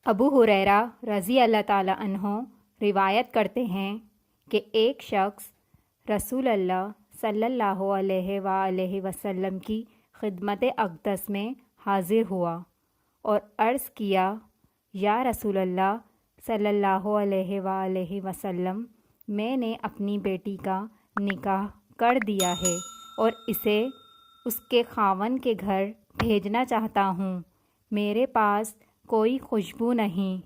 ابو ہریرہ رضی اللہ تعالی عنہ روایت کرتے ہیں کہ ایک شخص رسول اللہ صلی اللہ علیہ وآلہ وسلم کی خدمت اقدس میں حاضر ہوا اور عرض کیا، یا رسول اللہ صلی اللہ علیہ وآلہ وسلم، میں نے اپنی بیٹی کا نکاح کر دیا ہے اور اسے اس کے خاوند کے گھر بھیجنا چاہتا ہوں۔ میرے پاس کوئی خوشبو نہیں۔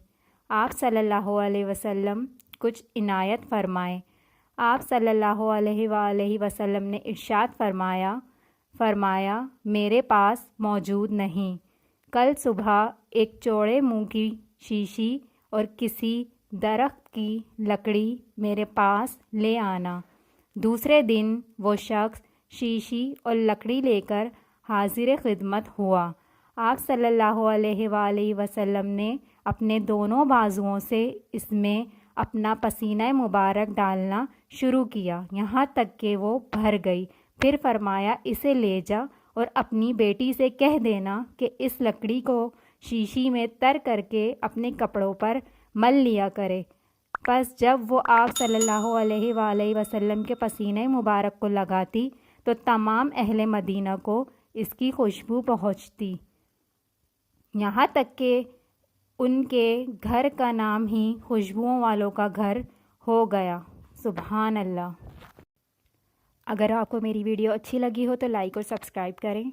آپ صلی اللہ علیہ وسلم کچھ عنایت فرمائیں۔ آپ صلی اللہ علیہ وآلہ وسلم نے ارشاد فرمایا میرے پاس موجود نہیں۔ کل صبح ایک چوڑے منہ کی شیشی اور کسی درخت کی لکڑی میرے پاس لے آنا۔ دوسرے دن وہ شخص شیشی اور لکڑی لے کر حاضر خدمت ہوا۔ آپ صلی اللہ علیہ وآلہ وسلم نے اپنے دونوں بازوؤں سے اس میں اپنا پسینہ مبارک ڈالنا شروع کیا، یہاں تک کہ وہ بھر گئی۔ پھر فرمایا، اسے لے جا اور اپنی بیٹی سے کہہ دینا کہ اس لکڑی کو شیشی میں تر کر کے اپنے کپڑوں پر مل لیا کرے۔ پس جب وہ آپ صلی اللہ علیہ وآلہ وسلم کے پسینہ مبارک کو لگاتی تو تمام اہل مدینہ کو اس کی خوشبو پہنچتی، یہاں تک کہ ان کے گھر کا نام ہی خوشبوؤں والوں کا گھر ہو گیا۔ سبحان اللہ۔ اگر آپ کو میری ویڈیو اچھی لگی ہو تو لائک اور سبسکرائب کریں۔